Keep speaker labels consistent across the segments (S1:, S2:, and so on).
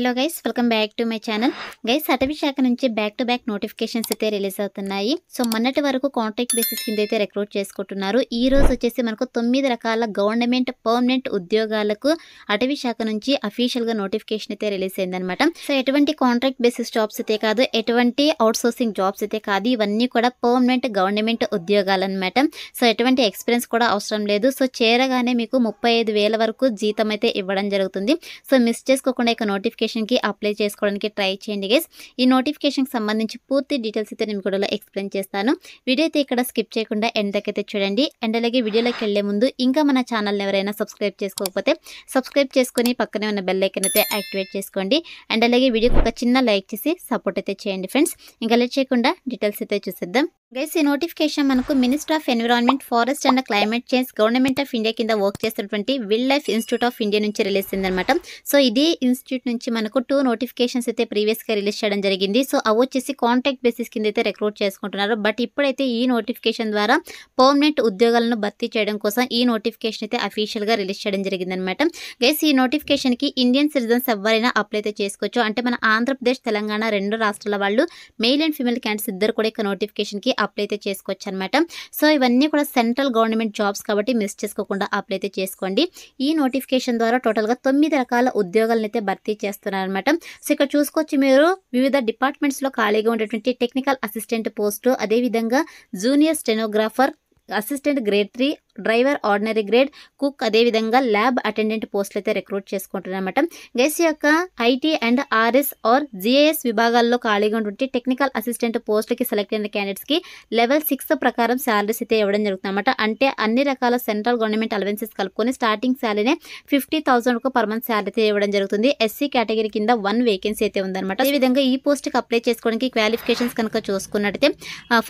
S1: Hello guys, welcome back to my channel. Guys, అటవీ శాఖ నుంచి బ్యాక్ టు బ్యాక్ నోటిఫికేషన్స్ అయితే రిలీజ్ అవుతున్నాయి. సో మొన్నటి వరకు కాంట్రాక్ట్ బేసిస్ కింద అయితే రిక్రూట్ చేసుకుంటున్నారు. ఈ రోజు వచ్చేసి మనకు 9 రకాల గవర్నమెంట్ పర్మనెంట్ ఉద్యోగాలకు అటవీ శాఖ నుంచి అఫీషియల్ గా నోటిఫికేషన్ అయితే రిలీజ్ అయిందనమాట. సో ఎటువంటి కాంట్రాక్ట్ బేసిస్ జాబ్స్ అయితే కాదు, ఎటువంటి అవుట్ సోర్సింగ్ జాబ్స్ అయితే కాదు, ఇవన్నీ కూడా పర్మనెంట్ గవర్నమెంట్ ఉద్యోగాలు అనమాట. సో ఎటువంటి ఎక్స్పీరియన్స్ కూడా అవసరం లేదు. సో చేరగానే మీకు 35,000 వరకు జీతం అయితే ఇవ్వడం జరుగుతుంది. సో మిస్ చేసుకోకుండా ఇక నోటిఫికేషన్ కి అప్లై చేసుకోవడానికి ట్రై చేయండి గైస్. ఈ నోటిఫికేషన్ కి సంబంధించి పూర్తి డీటెయిల్స్ అయితే నేను కూడా ఎక్స్ప్లెయిన్ చేస్తాను. వీడియో అయితే ఇక్కడ స్కిప్ చేయకుండా ఎండ్ దాకా అయితే చూడండి. అండ్ అలాగే వీడియోలోకి వెళ్లే ముందు ఇంకా మన ఛానల్ని ఎవరైనా సబ్స్క్రైబ్ చేసుకోకపోతే సబ్స్క్రైబ్ చేసుకుని పక్కనే ఉన్న బెల్ ఐకాన్ అయితే యాక్టివేట్ చేసుకోండి. అండ్ అలాగే వీడియోకి ఒక చిన్న లైక్ చేసి సపోర్ట్ అయితే చేయండి ఫ్రెండ్స్. ఇంకా లేట్ చేయకుండా డీటెయిల్స్ అయితే చూసేద్దాం. గైస్, ఈ నోటిఫికేషన్ మనకు minister of environment, forest and climate change, government of India కింద వర్క్ చేస్తున్నటువంటి wild life institute of India నుంచి రిలీజ్ అయిందనమాట. సో ఇదే ఇన్స్టిట్యూట్ నుంచి మనకు 2 నోటిఫికేషన్స్ అయితే ప్రీవియస్ గా రిలీజ్ చేయడం జరిగింది. సో అవి వచ్చేసి కాంట్రాక్ట్ బేసిస్ కింద అయితే రిక్రూట్ చేసుకుంటున్నారు. బట్ ఇప్పుడైతే ఈ నోటిఫికేషన్ ద్వారా పర్మనెంట్ ఉద్యోగాలను భర్తీ చేయడం కోసం ఈ నోటిఫికేషన్ అయితే అఫీషియల్ గా రిలీజ్ చేయడం జరిగింది అనమాట. గైస్, ఈ నోటిఫికేషన్ కి ఇండియన్ సిటిజన్స్ ఎవరైనా అప్లై అయితే చేసుకోవచ్చు. అంటే మన ఆంధ్రప్రదేశ్, తెలంగాణ 2 రాష్ట్రాల వాళ్ళు మెయిల్ అండ్ ఫీమేల్ క్యాండిడేట్స్ ఇద్దరు కూడా ఇక నోటిఫికేషన్ కి అప్లై అయితే చేసుకోవచ్చు అనమాట. సో ఇవన్నీ కూడా సెంట్రల్ గవర్నమెంట్ జాబ్స్ కాబట్టి మిస్ చేసుకోకుండా అప్లై అయితే చేసుకోండి. ఈ నోటిఫికేషన్ ద్వారా టోటల్ గా 9 రకాల ఉద్యోగాలను అయితే భర్తీ చేస్తున్నారు అనమాట. సో ఇక్కడ చూసుకోవచ్చు మీరు వివిధ డిపార్ట్మెంట్స్ లో ఖాళీగా ఉండేటువంటి టెక్నికల్ అసిస్టెంట్ పోస్టు, అదేవిధంగా junior stenographer, assistant grade 3, driver ordinary grade, cook, అదేవిధంగా ల్యాబ్ అటెండెంట్ పోస్టులు అయితే రిక్రూట్ చేసుకుంటున్నారన్నమాట. గైస్, యొక్క IT and RS or GIS విభాగాల్లో ఖాళీగా ఉన్నటువంటి టెక్నికల్ అసిస్టెంట్ పోస్టులకి సెలెక్ట్ అయిన క్యాండిడేట్స్ కి లెవెల్ 6 ప్రకారం శాలరీస్ అయితే ఇవ్వడం జరుగుతుందన్నమాట. అంటే అన్ని రకాల సెంట్రల్ గవర్నమెంట్ అలవెన్సెస్ కలుపుకొని స్టార్టింగ్ శాలరీనే 50,000 వరకు పర్ మంత్ శాలరీ అయితే ఇవ్వడం జరుగుతుంది. ఎస్సీ కేటగిరీ కింద 1 వేకెన్సీ అయితే ఉందన్నమాట. ఈ విధంగా ఈ పోస్ట్ కి అప్లై చేసుకోవడానికి క్వాలిఫికేషన్స్ కనుక చూసుకున్నట్టయితే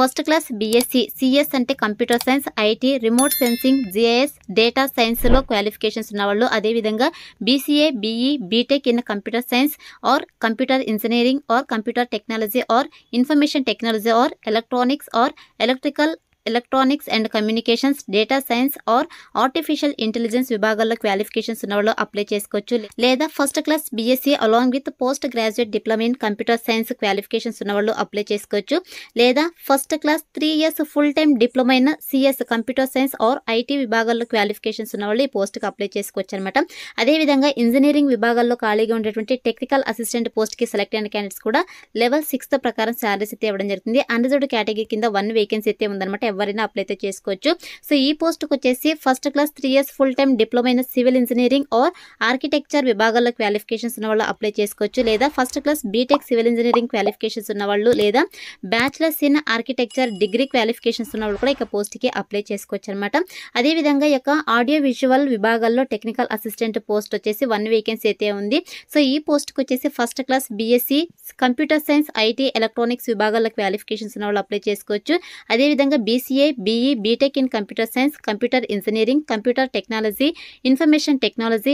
S1: ఫస్ట్ క్లాస్ బీఎస్సీ, సిఎస్ అంటే computer science, IT, remote sensing, GIS, data science లో క్వాలిఫికేషన్స్ ఉన్నవాళ్ళు, అదేవిధంగా BCA, BE, BTech in computer science or computer engineering or computer technology or information technology or electronics or electronics and communications, data science or artificial intelligence విభాగాల్లో qualifications ఉన్న వాళ్ళు apply చేసుకోవచ్చు. లేదా first class BSc along with post graduate diploma in computer science qualifications ఉన్న వాళ్ళు apply చేసుకోవచ్చు. లేదా first class 3 years full time diploma in CS computer science are IT విభాగాల్లో క్వాలిఫికేషన్స్ ఉన్న వాళ్ళు ఈ పోస్ట్కి అప్లై చేసుకోవచ్చు అనమాట. అదేవిధంగా ఇంజనీరింగ్ విభాగాల్లో ఖాళీగా ఉండేటువంటి టెక్నికల్ అసిస్టెంట్ పోస్ట్కి సెలెక్ట్ అయిన క్యాండిడేట్స్ కూడా లెవెల్ 6 ప్రకారం శాలరీస్ అయితే ఇవ్వడం జరుగుతుంది. అన్రిజర్వ్డ్ కేటగిరీ కింద 1 వేకెన్సీ అయితే ఉందన్నమాట. ఎవరైనా అప్లై అయితే చేసుకోవచ్చు. సో ఈ పోస్ట్కి వచ్చేసి first class 3 years full time diploma in civil engineering or architecture విభాగాల్లో క్వాలిఫికేషన్స్ ఉన్న వాళ్ళు అప్లై చేసుకోవచ్చు. లేదా first class BTech civil engineering qualifications ఉన్న వాళ్ళు, లేదా bachelors in architecture degree qualifications ఉన్న వాళ్ళు కూడా ఇక పోస్ట్కి అప్లై చేసుకోవచ్చు అనమాట. అదేవిధంగా ఈ యొక్క ఆడియో విజువల్ విభాగాల్లో టెక్నికల్ అసిస్టెంట్ పోస్ట్ వచ్చేసి 1 వేకెన్సీ అయితే ఉంది. సో ఈ పోస్ట్కి వచ్చేసి first class BSc computer science, IT, electronics విభాగాల్లో క్వాలిఫికేషన్స్ ఉన్న వాళ్ళు అప్లై చేసుకోవచ్చు. అదేవిధంగా BCA, BE, BTech in computer science, computer engineering, computer technology, information technology,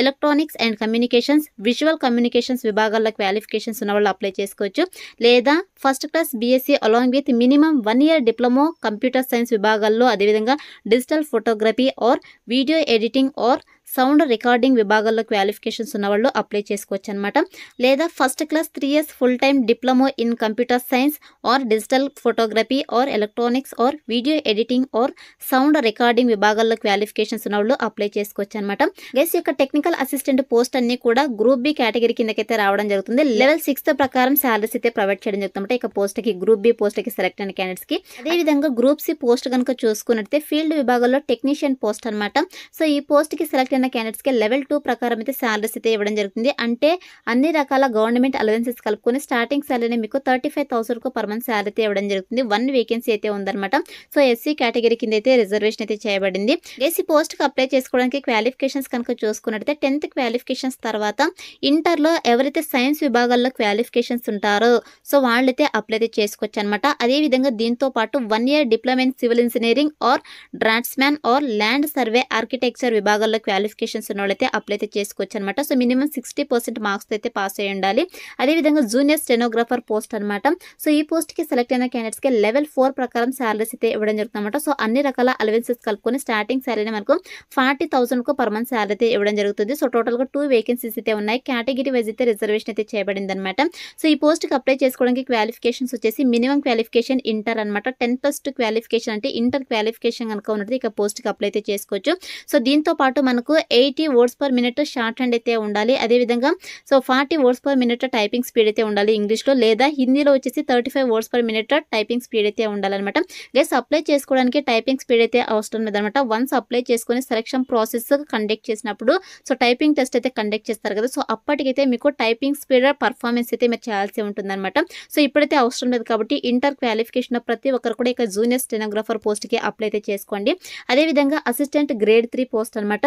S1: electronics and communications, visual communications విభాగాల్లో క్వాలిఫికేషన్స్ ఉన్న వాళ్ళు అప్లై చేసుకోవచ్చు. లేదా first class BSc along with minimum 1 year diploma computer science విభాగాల్లో, అదేవిధంగా digital photography or video editing or sound recording విభాగాల్లో qualifications ఉన్న వాళ్ళు అప్లై చేసుకోవచ్చు అనమాట. లేదా first class 3 years full time diploma in computer science or digital photography or electronics or video editing or sound recording విభాగాల్లో qualifications ఉన్న వాళ్ళు apply చేసుకోవచ్చు అనమాట. గైస్, యొక్క టెక్నికల్ అసిస్టెంట్ పోస్ట్ అన్ని కూడా గ్రూప్ బి కేటగిరీ కిందకైతే రావడం జరుగుతుంది. లెవెల్ 6 ప్రకారం శాలరీస్ అయితే ప్రొవైడ్ చేయడం జరుగుతుంది. ఇక పోస్ట్ కి గ్రూప్ బి పోస్ట్ కి సెలెక్ట్ అయిన క్యాండిడేట్స్ కి. అదేవిధంగా గ్రూప్ సి పోస్ట్ కనుక చూసుకున్నట్లయితే ఫీల్డ్ విభాగంలో టెక్నీషియన్ పోస్ట్ అనమాట. సో ఈ పోస్ట్ కి సెలెక్ట్ అయిన క్యాండిడేట్స్ కి లెవెల్ 2 ప్రకారం అయితే శాలరీస్ అయితే ఇవ్వడం జరుగుతుంది. అంటే అన్ని రకాల గవర్నమెంట్ అలవెన్సెస్ కలుపుకొని స్టార్టింగ్ శాలరీ మీకు 35,000 వరకు పర్ మంత్ శాలరీ అయితే ఇవ్వడం జరుగుతుంది. 1 వేకెన్సీ అయితే ఉందన్నమాట. సో ఎస్సీ కేటగిరీ కింద అయితే రిజర్వేషన్ అయితే చేయబడింది. ఈ పోస్ట్ కి అప్లై చేసుకోవడానికి క్వాలిఫికేషన్స్ కనుక చూసుకున్నట్లయితే 10th క్వాలిఫికేషన్స్ తర్వాత ఇంటర్ లో ఎవరైతే సైన్స్ విభాగాల్లో క్వాలిఫికేషన్స్ ఉంటారో సో వాళ్ళైతే అప్లై అయితే చేసుకోవచ్చు అనమాట. అదేవిధంగా దీంతో పాటు 1 year diploma in civil engineering or draftsman or land survey architecture విభాగాల్లో క్వాలిఫికేషన్ క్వాలిఫికేషన్స్ ఉన్న వాళ్ళైతే అప్లై అయితే చేసుకోవచ్చు అనమాట. సో మినిమం 60% మార్క్స్ అయితే పాస్ అయ్యి ఉండాలి. అదేవిధంగా జూనియర్ స్టెనోగ్రాఫర్ పోస్ట్ అనమాట. సో ఈ పోస్ట్కి సెలెక్ట్ అయిన క్యాండిడేట్స్కి లెవెల్ 4 ప్రకారం శాలరీస్ అయితే ఇవ్వడం జరుగుతుంది అనమాట. సో అన్ని రకాల అలవెన్సెస్ కలుపుకొని స్టార్టింగ్ శాలరీ మనకు 40,000 పర్ మంత్ శాలరీ అయితే ఇవ్వడం జరుగుతుంది. సో టోటల్గా 2 వేకెన్సీస్ అయితే ఉన్నాయి. కేటగిరీ వైజ్ అయితే రిజర్వేషన్ అయితే చేయబడింది అనమాట. సో ఈ పోస్ట్కి అప్లై చేసుకోవడానికి క్వాలిఫికేషన్స్ వచ్చేసి మినిమం క్వాలిఫికేషన్ ఇంటర్ అనమాట. 10+2 క్వాలిఫికేషన్ అంటే ఇంటర్ క్వాలిఫికేషన్ కనుక ఉన్నది ఇక పోస్ట్కి అప్లై అయితే చేసుకోవచ్చు. సో దీంతో పాటు మనకు 80 words per minute short hand అయితే ఉండాలి. అదేవిధంగా so 40 words per minute typing speed అయితే ఉండాలి ఇంగ్లీష్లో, లేదా హిందీలో వచ్చేసి 35 words per minute typing speed అయితే ఉండాలన్నమాట. గైస్ అప్లై చేసుకోవడానికి టైపింగ్ స్పీడ్ అయితే అవసరం లేదనమాట. వన్స్ అప్లై చేసుకుని సెలక్షన్ ప్రాసెస్ కండక్ట్ చేసినప్పుడు సో టైపింగ్ టెస్ట్ అయితే కండక్ట్ చేస్తారు కదా, సో అప్పటికైతే మీకు టైపింగ్ స్పీడ్ పర్ఫార్మెన్స్ అయితే మీరు చేయాల్సి ఉంటుందన్నమాట. సో ఇప్పుడైతే అవసరం లేదు కాబట్టి ఇంటర్ క్వాలిఫికేషన్ ప్రతి ఒక్కరు కూడా ఇక జూనియర్ స్టెనోగ్రాఫర్ పోస్ట్కి అప్లై అయితే చేసుకోండి. అదేవిధంగా అసిస్టెంట్ గ్రేడ్ 3 పోస్ట్ అనమాట.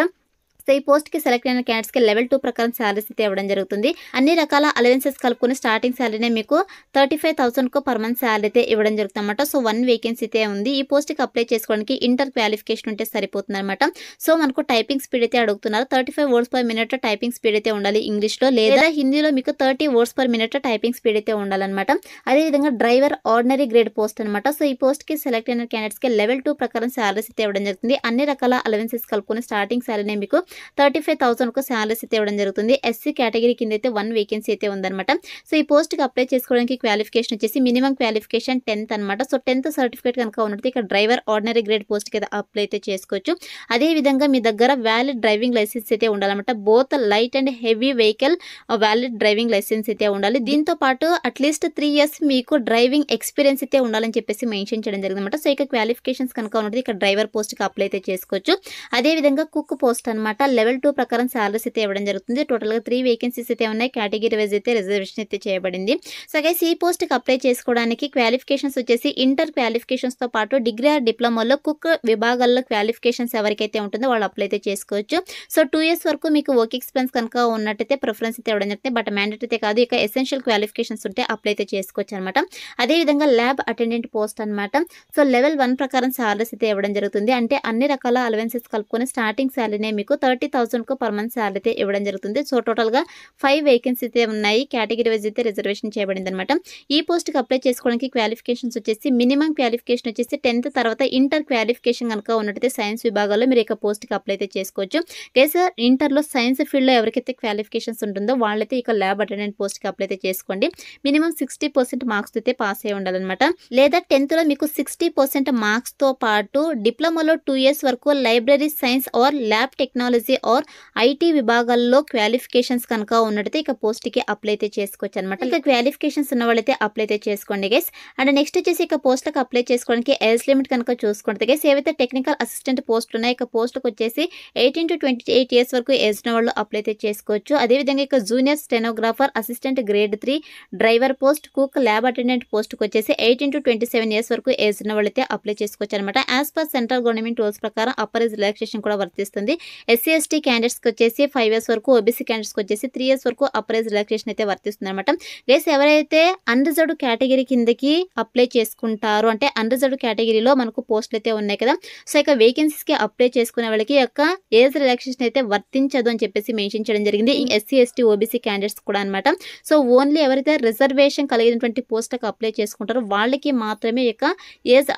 S1: సో ఈ పోస్ట్కి సెలెక్ట్ అయిన క్యాండిడేట్స్కి లెవెల్ 2 ప్రకారం శాలరీస్ అయితే ఇవ్వడం జరుగుతుంది. అన్ని రకాల అలవెన్సెస్ కలుపుకొని స్టార్టింగ్ శాలరీనే మీకు 35,000 పర్ మంత్ శాలరీ అయితే ఇవ్వడం జరుగుతుంది అనమాట. సో 1 వేకెన్సీ అయితే ఉంది. ఈ పోస్ట్కి అప్లై చేసుకోవడానికి ఇంటర్ క్వాలిఫికేషన్ ఉంటే సరిపోతుంది అనమాట. సో మనకు టైపింగ్ స్పీడ్ అయితే అడుగుతున్నారు. 35 words per minute typing speed అయితే ఉండాలి ఇంగ్లీష్లో, లేదా హిందీలో మీకు 30 words per minute typing speed అయితే ఉండాలన్నమాట. అదేవిధంగా డ్రైవర్ ఆర్డినరీ గ్రేడ్ పోస్ట్ అనమాట. సో ఈ పోస్ట్కి సెలెక్ట్ అయిన క్యాండిడేట్స్కి లెవెల్ 2 ప్రకారం శాలరీస్ అయితే ఇవ్వడం జరుగుతుంది. అన్ని రకాల అలవెన్సెస్ కలుపుకొని స్టార్టింగ్ శాలరీనే మీకు 35,000 శాలరీస్ అయితే ఇవ్వడం జరుగుతుంది. ఎస్సీ కేటగిరీ కింద అయితే 1 వేకెన్సీ అయితే ఉందన్నమాట. సో ఈ పోస్ట్కి అప్లై చేసుకోవడానికి క్వాలిఫికేషన్ వచ్చేసి మినిమం క్వాలిఫికేషన్ 10th అనమాట. సో 10th సర్టిఫికేట్ కనుక ఉన్నట్టు ఇక్కడ డ్రైవర్ ఆర్డినరీ గ్రేడ్ పోస్ట్కి అయితే అప్లై అయితే చేసుకోవచ్చు. అదేవిధంగా మీ దగ్గర వ్యాలిడ్ డ్రైవింగ్ లైసెన్స్ అయితే ఉండాలన్నమాట. Both light and heavy vehicle valid driving licence అయితే ఉండాలి. దీంతో పాటు అట్లీస్ట్ 3 years మీకు డ్రైవింగ్ ఎక్స్పీరియన్స్ అయితే ఉండాలని చెప్పేసి మెన్షన్ చేయడం జరిగింది అనమాట. సో ఇక క్వాలిఫికేషన్స్ కనుక ఉన్నది ఇక్కడ డ్రైవర్ పోస్ట్కి అప్లై అయితే చేసుకోవచ్చు. అదేవిధంగా కుక్ పోస్ట్ అనమాట. లెవెల్ 2 ప్రకారం శాలరీస్ అయితే ఇవ్వడం జరుగుతుంది. టోటల్గా 3 వేకెన్సీస్ అయితే ఉన్నాయి. కేటగిరీ వైజ్ అయితే రిజర్వేషన్ అయితే చేయబడింది. సో గైస్ ఈ పోస్ట్కి అప్లై చేసుకోవడానికి క్వాలిఫికేషన్స్ వచ్చేసి ఇంటర్ క్వాలిఫికేషన్స్తో పాటు డిగ్రీ ఆర్ డిప్లొమాలో కుక్ విభాగాల్లో క్వాలిఫికేషన్స్ ఎవరికైతే ఉంటుందో వాళ్ళు అప్లై అయితే చేసుకోవచ్చు. సో 2 years వరకు మీకు వర్క్ ఎక్స్పీరియన్స్ కనుక ఉన్నట్టయితే ప్రిఫరెన్స్ అయితే ఇవ్వడం జరుగుతుంది. బట్ మ్యాండేటరీ అయితే కాదు, ఇక ఎసెన్షియల్ క్వాలిఫికేషన్స్ ఉంటే అప్లై అయితే చేసుకోవచ్చు అనమాట. అదేవిధంగా ల్యాబ్ అటెండెంట్ పోస్ట్ అనమాట. సో లెవెల్ 1 ప్రకారం శాలరీస్ అయితే ఇవ్వడం జరుగుతుంది. అంటే అన్ని రకాల అలవెన్సెస్ కలుపుకొని స్టార్టింగ్ శాలరీనే మీకు 30,000 పర్ మంత్ శాలరీ అయితే ఇవ్వడం జరుగుతుంది. సో టోటల్గా 5 వేకెన్సీ అయితే ఉన్నాయి. కేటగిరీ వైజ్ అయితే రిజర్వేషన్ చేయబడింది అనమాట. ఈ పోస్ట్కి అప్లై చేసుకోవడానికి క్వాలిఫికేషన్స్ వచ్చేసి మినిమం క్వాలిఫికేషన్ వచ్చేసి 10th తర్వాత ఇంటర్ క్వాలిఫికేషన్ కనుక ఉన్నట్టయితే సైన్స్ విభాగాల్లో మీరు ఇక పోస్ట్కి అప్లై అయితే చేసుకోవచ్చు. గైస్ ఇంటర్లో సైన్స్ ఫీల్డ్లో ఎవరికైతే క్వాలిఫికేషన్స్ ఉంటుందో వాళ్ళైతే ఇక ల్యాబ్ అటెండెంట్ పోస్ట్కి అప్లై అయితే చేసుకోండి. మినిమం 60% మార్క్స్ అయితే పాస్ అయ్యి ఉండాలన్నమాట. లేదా 10thలో మీకు 60% మార్క్స్తో పాటు డిప్లొమాలో 2 years వరకు library science or lab technology or IT విభాగాల్లో క్వాలిఫికేషన్స్ కనుక ఉన్నట్టయితే ఇక పోస్ట్కి అప్లై అయితే చేసుకోవచ్చు అనమాట. ఇక క్వాలిఫికేషన్స్ ఉన్న వాళ్ళైతే అప్లై అయితే చేసుకోండి గైస్. అండ్ నెక్స్ట్ వచ్చేసి ఇక పోస్ట్కి అప్లై చేసుకోవడానికి ఏజ్ లిమిట్ కనుక చూసుకుంటే గైస్ ఏవైతే టెక్నికల్ అసిస్టెంట్ పోస్టులు ఉన్నాయో ఇక పోస్ట్కి వచ్చేసి 18 to 28 years వరకు ఏజ్ ఉన్న వాళ్ళు అప్లై అయితే చేసుకోవచ్చు. అదేవిధంగా ఇక junior stenographer assistant grade 3 driver post cook lab attendant పోస్ట్కి వచ్చేసి 18 to 27 years వరకు ఏజ్ ఉన్న వాళ్ళైతే అప్లై చేసుకోవచ్చు అనమాట. As per central government rules ప్రకారం అప్పర్ ఏజ్ రిలాక్సేషన్ కూడా వర్తిస్తుంది. ఎస్సీ ఎస్టీ క్యాండిడేట్స్కి వచ్చేసి 5 years వరకు, ఓబీసీ క్యాండిడేట్స్కి వచ్చేసి 3 years వరకు అప్పర్ ఏజ్ రిలాక్సేషన్ అయితే వర్తిస్తుంది అనమాట. గైస్ ఎవరైతే అన్రిజర్వ్డ్ కేటగిరీ కిందకి అప్లై చేసుకుంటారో అంటే అన్రిజర్వ్డ్ కేటగిరీలో మనకు పోస్టులు అయితే ఉన్నాయి కదా, సో ఇక వేకెన్సీస్కి అప్లై చేసుకునే వాళ్ళకి యొక్క ఏజ్ రిలాక్సేషన్ అయితే వర్తించదు అని చెప్పేసి మెన్షన్ చేయడం జరిగింది. ఎస్సీ ఎస్టీ ఓబీసీ క్యాండిడేట్స్ కూడా అనమాట. సో ఓన్లీ ఎవరైతే రిజర్వేషన్ కలిగినటువంటి పోస్టులకు అప్లై చేసుకుంటారో వాళ్ళకి మాత్రమే యొక్క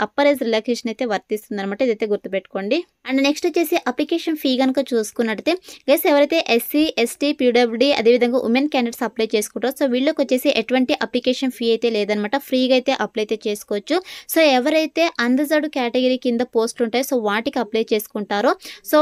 S1: అప్పర్ ఏజ్ రిలాక్సేషన్ అయితే వర్తిస్తుంది అనమాట. ఇదైతే గుర్తుపెట్టుకోండి. అండ్ నెక్స్ట్ వచ్చేసి అప్లికేషన్ ఫీ కనుక చూసుకున్నట్టయితే గైస్ ఎవరైతే ఎస్సీ ఎస్టీ పీడబ్ల్యూడీ అదేవిధంగా ఉమెన్ క్యాండిడేట్స్ అప్లై చేసుకుంటారో సో వీళ్ళకి వచ్చేసి ఎటువంటి అప్లికేషన్ ఫీ అయితే లేదనమాట. ఫ్రీగా అయితే అప్లై అయితే చేసుకోవచ్చు. సో ఎవరైతే అన్రిజర్వ్డ్ కేటగిరీ కింద పోస్టులు ఉంటాయో సో వాటికి అప్లై చేసుకుంటారో సో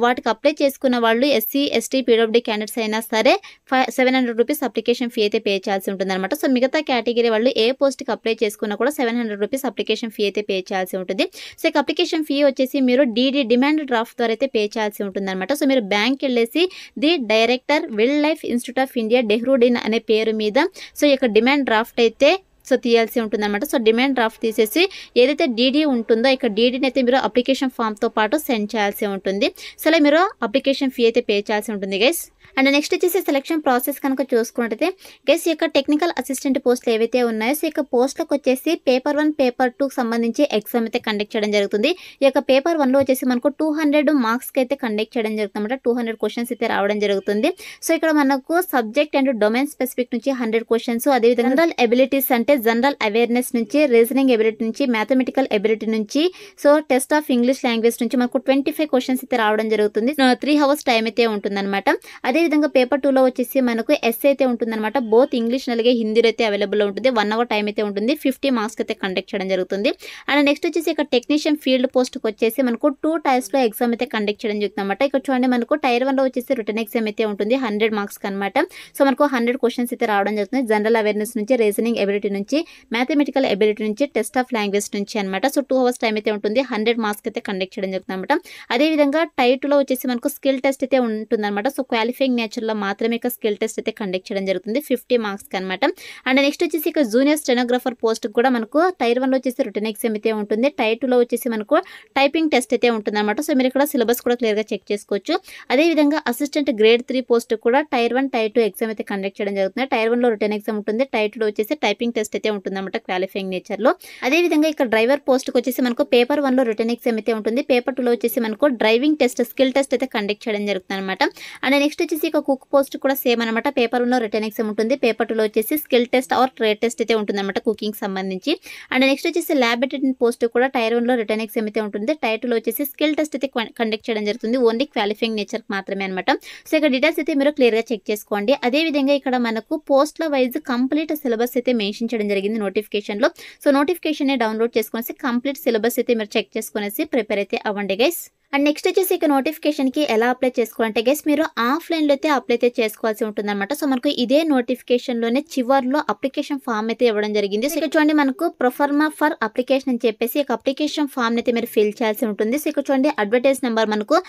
S1: వాటికి అప్లై చేసుకున్న వాళ్ళు ఎస్సీ ఎస్టీ పీడబ్ల్యూడీ క్యాండిడేట్స్ అయినా సరే 700 రూపీస్ అప్లికేషన్ ఫీ అయితే పే చేయాల్సి ఉంటుంది అనమాట. సో మిగతా కేటగిరీ వాళ్ళు ఏ పోస్ట్కి అప్లై చేసుకున్నా కూడా 700 రూపీస్ అప్లికేషన్ ఫీ అయితే పే చేయాల్సి ఉంటుంది. సో ఇక అప్లికేషన్ ఫీ వచ్చేసి మీరు డీడీ డిమాండ్ డ్రాఫ్ట్ ద్వారా అయితే పే చేయాల్సి ఉంటుంది అనమాట. సో మీరు బ్యాంక్ వెళ్ళేసి the director wildlife institute of India Dehradun అనే పేరు మీద సో ఈ యొక్క డిమాండ్ డ్రాఫ్ట్ అయితే సో తీయాల్సి ఉంటుంది అనమాట. సో డిమాండ్ డ్రాఫ్ట్ తీసేసి ఏదైతే డీడీ ఉంటుందో ఇక డీడీని అయితే మీరు అప్లికేషన్ ఫామ్తో పాటు సెండ్ చేయాల్సి ఉంటుంది. సో ఇలా మీరు అప్లికేషన్ ఫీ అయితే పే చేయాల్సి ఉంటుంది గైస్. అండ్ నెక్స్ట్ వచ్చేసి సెలక్షన్ ప్రాసెస్ కనుక చూసుకున్నట్టయితే గైస్ ఈ యొక్క టెక్నికల్ అసిస్టెంట్ పోస్టులు ఏవైతే ఉన్నాయో సో ఈ యొక్క పోస్టులకు వచ్చేసి పేపర్ 1 పేపర్ 2 సంబంధించి ఎగ్జామ్ అయితే కండక్ట్ చేయడం జరుగుతుంది. ఈ యొక్క పేపర్ 1లో వచ్చేసి మనకు 200 మార్క్స్కి అయితే కండక్ట్ చేయడం జరుగుతుంది అన్నమాట. 200 క్వశ్చన్స్ అయితే రావడం జరుగుతుంది. సో ఇక్కడ మనకు సబ్జెక్ట్ అండ్ డొమైన్ స్పెసిఫిక్ నుంచి 100 క్వశ్చన్స్, అదేవిధంగా జనరల్ ఎబిలిటీస్ అంటే జనరల్ అవేర్నెస్ నుంచి, రీజనింగ్ ఎబిలిటీ నుంచి, మ్యాథమెటికల్ ఎబిలిటీ నుంచి, so test of English language నుంచి మనకు 25 క్వశ్చన్స్ అయితే రావడం జరుగుతుంది. 3 hours టైం అయితే ఉంటుందన్నమాట. అదేవిధంగా పేపర్ 2లో వచ్చేసి మనకు ఎస్ఏ అయితే ఉంటుందన్నమాట. బోత్ ఇంగ్లీష్ అలాగే హిందీలో అయితే అవైలబుల్ ఉంటుంది. 1 hour టైం అయితే ఉంటుంది. 50 మార్క్స్ అయితే కండక్ట్ చేయడం జరుగుతుంది. అండ్ నెక్స్ట్ వచ్చేసి ఇక్కడ టెక్నీషియన్ ఫీల్డ్ పోస్ట్కి వచ్చేసి మనకు 2 టైర్స్లో ఎగ్జామ్ అయితే కండక్ట్ చేయడం జరుగుతుంది అనమాట. ఇక్కడ చూడండి మనకు టైర్ 1లో వచ్చేసి రిటర్న్ ఎగ్జామ్ అయితే ఉంటుంది 100 మార్క్స్ అనమాట. సో మనకు 100 క్వశ్చన్స్ అయితే రావడం జరుగుతుంది. జనరల్ అవేర్నెస్ నుంచి, రీజనింగ్ ఎబిలిటీ నుంచి, మ్యాథమెటికల్ ఎబిలిటీ నుంచి, టెస్ట్ ఆఫ్ లాంగ్వేజ్ నుంచి అనమాట. సో 2 hours టైం అయితే ఉంటుంది. 100 మార్క్స్ అయితే కండక్ట్ చేయడం జరుగుతుంది అనమాట. అదేవిధంగా టైర్ 2లో వచ్చేసి మనకు స్కిల్ టెస్ట్ అయితే ఉంటుందన్నమాట. సో క్వాలిఫైయింగ్ నేచర్లో మాత్రమే ఇక స్కిల్ టెస్ట్ అయితే కండక్ట్ చేయడం జరుగుతుంది 50 మార్క్స్ అనమాట. అండ్ నెక్స్ట్ వచ్చేసి ఇక జూనియర్ స్టెనోగ్రాఫర్ పోస్ట్ కూడా మనకు టైర్ 1లో వచ్చేసి రిటర్న్ ఎగ్జామ్ అయితే ఉంటుంది. టైర్ 2లో వచ్చేసి మనకు టైపింగ్ టెస్ట్ అయితే ఉంటుంది అనమాట. సో మీరు ఇక్కడ సిలబస్ కూడా క్లియర్గా చెక్ చేసుకోవచ్చు. అదేవిధంగా అసిస్టెంట్ గ్రేడ్ 3 పోస్ట్ కూడా టైర్ 1 టైర్ 2 ఎగ్జామ్ అయితే కండక్ట్ చేయడం జరుగుతుంది. టైర్ 1లో రిటర్న్ ఎగ్జామ్ ఉంటుంది. టైర్ 2లో వచ్చేసి టైపింగ్ టెస్ట్ అయితే ఉంటుంది అనమాట క్వాలిఫైయింగ్ నేచర్లో. అదేవిధంగా ఇక్కడ డ్రైవర్ పోస్ట్కి వచ్చేసి మనకు పేపర్ 1లో రిటర్న్ ఎగ్జామ్ అయితే ఉంటుంది. పేపర్ 2లో వచ్చేసి మనకు డ్రైవింగ్ టెస్ట్, స్కిల్ టెస్ట్ అయితే కండక్ట్ చేయడం జరుగుతుంది అనమాట. అండ్ నెక్స్ట్ వచ్చేసి ఇక కుక్ పోస్ట్ కూడా సేమ్ అనమాట. పేపర్ 1లో రిటర్న్ ఎగ్జామ్ ఉంటుంది. పేపర్ 2లో వచ్చేసి skill test are trade test అయితే ఉంటుంది అనమాట కుకింగ్ సంబంధించి. అండ్ నెక్స్ట్ వచ్చేసి ల్యాబ్ అటెండెంట్ పోస్ట్ కూడా టైర్ 1లో రిటర్న్ ఎగ్జామ్ అయితే ఉంటుంది. టైర్ 2లో వచ్చేసి స్కిల్ టెస్ట్ అయితే కండక్ట్ చేయడం జరుగుతుంది. ఓన్లీ క్వాలిఫైయింగ్ నేచర్ మాత్రమే అనమాట. సో ఇక్కడ డీటెయిల్స్ అయితే మీరు క్లియర్గా చెక్ చేసుకోండి. అదేవిధంగా ఇక్కడ మనకు పోస్ట్ల వైజ్ కంప్లీట్ సిలబస్ అయితే మెన్షన్ చేయడం జరిగింది నోటిఫికేషన్లో. సో నోటిఫికేషన్ డౌన్లోడ్ చేసుకునేసి కంప్లీట్ సిలబస్ అయితే మీరు చెక్ చేసుకునేసి ప్రిపేర్ అయితే అవ్వండి గైస్. అండ్ నెక్స్ట్ వచ్చేసి ఇక నోటిఫికేషన్కి ఎలా అప్లై చేసుకోవాలంటే గైస్ మీరు ఆఫ్లైన్లో అయితే అప్లై అయితే చేసుకోవాల్సి ఉంటుంది అనమాట. సో మనకు ఇదే నోటిఫికేషన్లోనే చివర్లో అప్లికేషన్ ఫామ్ అయితే ఇవ్వడం జరిగింది. సో ఇక్కడ చూడండి మనకు ప్రొఫార్మా ఫర్ అప్లికేషన్ అని చెప్పేసి ఇక అప్లికేషన్ ఫామ్ అయితే మీరు ఫిల్ చేయాల్సి ఉంటుంది. సో ఇక్కడ చూడండి అడ్వర్టైజ్ నెంబర్ మనకు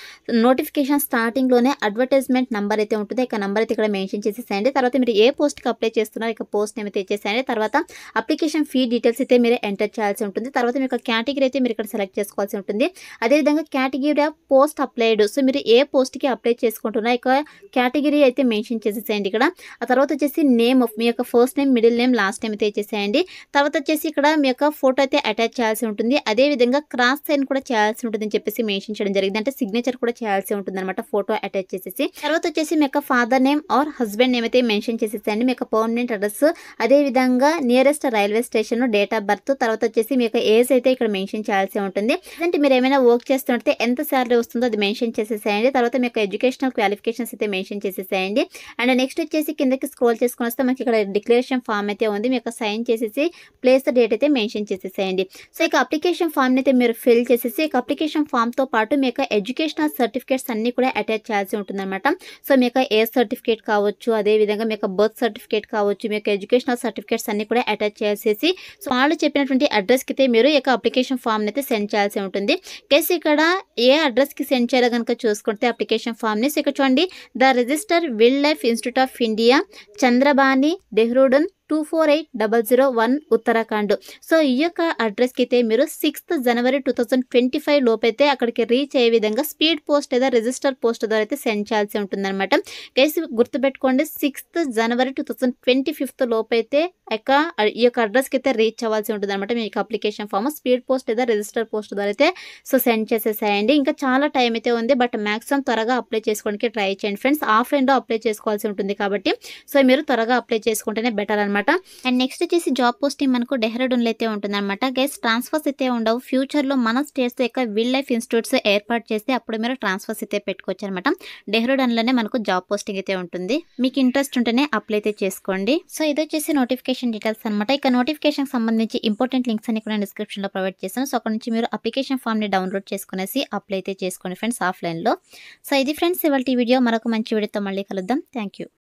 S1: నోటిఫికేషన్ స్టార్టింగ్లోనే అడ్వర్టైజ్మెంట్ నెంబర్ అయితే ఉంటుంది. ఇక నెంబర్ అయితే ఇక్కడ మెన్షన్ చేసేసేయండి. తర్వాత మీరు ఏ పోస్ట్కి అప్లై చేస్తున్నారో ఇక పోస్ట్ నేమ్ అయితే ఇచ్చేసేయండి. తర్వాత అప్లికేషన్ ఫీ డీటెయిల్స్ అయితే మీరు ఎంటర్ చేయాల్సి ఉంటుంది. తర్వాత మీకు కేటగిరీ అయితే మీరు ఇక్కడ సెలెక్ట్ చేసుకోవాల్సి ఉంటుంది. అదేవిధంగా కేటగిరీ పోస్ట్ అప్లైడ్, సో మీరు ఏ పోస్ట్కి అప్లై చేసుకుంటున్నా ఇక కేటగిరీ అయితే మెన్షన్ చేసేసేయండి ఇక్కడ. ఆ తర్వాత వచ్చేసి నేమ్ మీ యొక్క first name, middle name, last name అయితే ఇచ్చేసేయండి. తర్వాత వచ్చేసి ఇక్కడ మీ యొక్క ఫోటో అయితే అటాచ్ చేయాల్సి ఉంటుంది. అదేవిధంగా క్రాస్ సైన్ కూడా చేయాల్సి ఉంటుంది అని చెప్పేసి మెన్షన్ చేయడం జరిగింది. అంటే సిగ్నేచర్ కూడా చేయాల్సి ఉంటుంది అనమాట ఫోటో అటాచ్ చేసేసి. తర్వాత వచ్చేసి మీ యొక్క father name or husband name అయితే మెన్షన్ చేసేసేయండి. మీ యొక్క పర్మనెంట్ అడ్రస్, అదేవిధంగా nearest railway station, date of birth, తర్వాత వచ్చేసి మీ యొక్క ఏజ్ అయితే ఇక్కడ మెన్షన్ చేయాల్సి ఉంటుంది. అంటే మీరు ఏమైనా వర్క్ చేస్తుంటే ఎంత శాలరీ వస్తుందో అది మెన్షన్ చేసేసేయండి. తర్వాత మీ యొక్క ఎడ్యుకేషనల్ క్వాలిఫికేషన్స్ అయితే మెన్షన్ చేసేసేయండి. అండ్ నెక్స్ట్ వచ్చేసి కిందకి స్క్రోల్ చేసుకుని వస్తే మనకి ఇక్కడ డిక్లరేషన్ ఫామ్ అయితే ఉంది. మీ యొక్క సైన్ చేసేసి ప్లేస్ డేట్ అయితే మెన్షన్ చేసేసేయండి. సో ఇక అప్లికేషన్ ఫామ్ అయితే మీరు ఫిల్ చేసేసి ఇక అప్లికేషన్ ఫామ్తో పాటు మీ యొక్క ఎడ్యుకేషనల్ సర్టిఫికేట్స్ అన్ని కూడా అటాచ్ చేయాల్సి ఉంటుంది అనమాట. సో మీ యొక్క ఏ సర్టిఫికేట్ కావచ్చు, అదేవిధంగా మీ యొక్క బర్త్ సర్టిఫికేట్ కావచ్చు, మీ యొక్క ఎడ్యుకేషనల్ సర్టిఫికేట్స్ అన్ని కూడా అటాచ్ చేసేసి సో వాళ్ళు చెప్పినటువంటి అడ్రస్కి అయితే మీరు ఈ యొక్క అప్లికేషన్ ఫామ్ అయితే సెండ్ చేయాల్సి ఉంటుంది. కేసు ఇక్కడ ఏ అడ్రస్కి సెండ్ చేయాలో కనుక చూసుకుంటే అప్లికేషన్ ఫామ్ని సో ఇక్కడ చూడండి the registrar wildlife institute of India, Chandrabani, Dehradun 248001 Uttarakhand. So ఈ యొక్క అడ్రస్కి అయితే మీరు 6th January 2025 లోపైతే అక్కడికి రీచ్ అయ్యే విధంగా స్పీడ్ పోస్ట్ లేదా రిజిస్టర్ పోస్ట్ ద్వారా అయితే సెండ్ చేయాల్సి ఉంటుందన్నమాట. గైస్ గుర్తుపెట్టుకోండి 6th January 2025 లోపైతే ఈ యొక్క అడ్రస్కి అయితే రీచ్ అవ్వాల్సి ఉంటుంది అనమాట. మీకు అప్లికేషన్ ఫామ్ స్పీడ్ పోస్ట్ లేదా రిజిస్టర్ పోస్ట్ ద్వారా అయితే సో సెండ్ చేసేసేయండి. ఇంకా చాలా టైం అయితే ఉంది, బట్ మ్యాక్సిమం త్వరగా అప్లై చేసుకోవడానికి ట్రై చేయండి ఫ్రెండ్స్. ఆఫ్లైన్లో అప్లై చేసుకోవాల్సి ఉంటుంది కాబట్టి సో మీరు త్వరగా అప్లై చేసుకుంటేనే బెటర్ అనమాట. అండ్ నెక్స్ట్ వచ్చేసి జాబ్ పోస్టింగ్ మనకు డెహ్రాడూన్లో అయితే ఉంటుందన్నమాట. గైస్ ట్రాన్స్ఫర్స్ అయితే ఉండవు. ఫ్యూచర్లో మన స్టేట్స్ యొక్క వైల్డ్ లైఫ్ ఇన్స్టిట్యూట్స్ ఏర్పాటు చేస్తే అప్పుడు మీరు ట్రాన్స్ఫర్స్ అయితే పెట్టుకోవచ్చు అనమాట. డెహ్రాడూన్లోనే మనకు జాబ్ పోస్టింగ్ అయితే ఉంటుంది. మీకు ఇంట్రెస్ట్ ఉంటేనే అప్లై అయితే చేసుకోండి. సో ఇది వచ్చేసి నోటిఫికేషన్ డీటెయిల్స్ అనమాట. ఇక నోటిఫికేషన్ సంబంధించి ఇంపార్టెంట్ లింక్స్ అన్ని కూడా డిస్క్రిప్షన్లో ప్రొవైడ్ చేస్తాను. సో అక్కడ నుంచి మీరు అప్లికేషన్ ఫామ్ని డౌన్లోడ్ చేసుకునేసి అప్లై అయితే చేసుకోండి ఫ్రెండ్స్ ఆఫ్లైన్లో. సో ఇది ఫ్రెండ్స్ ఇవాళ ఈ వీడియో. మరొక మంచి వీడియోతో మళ్ళీ కలుద్దాం. Thank you.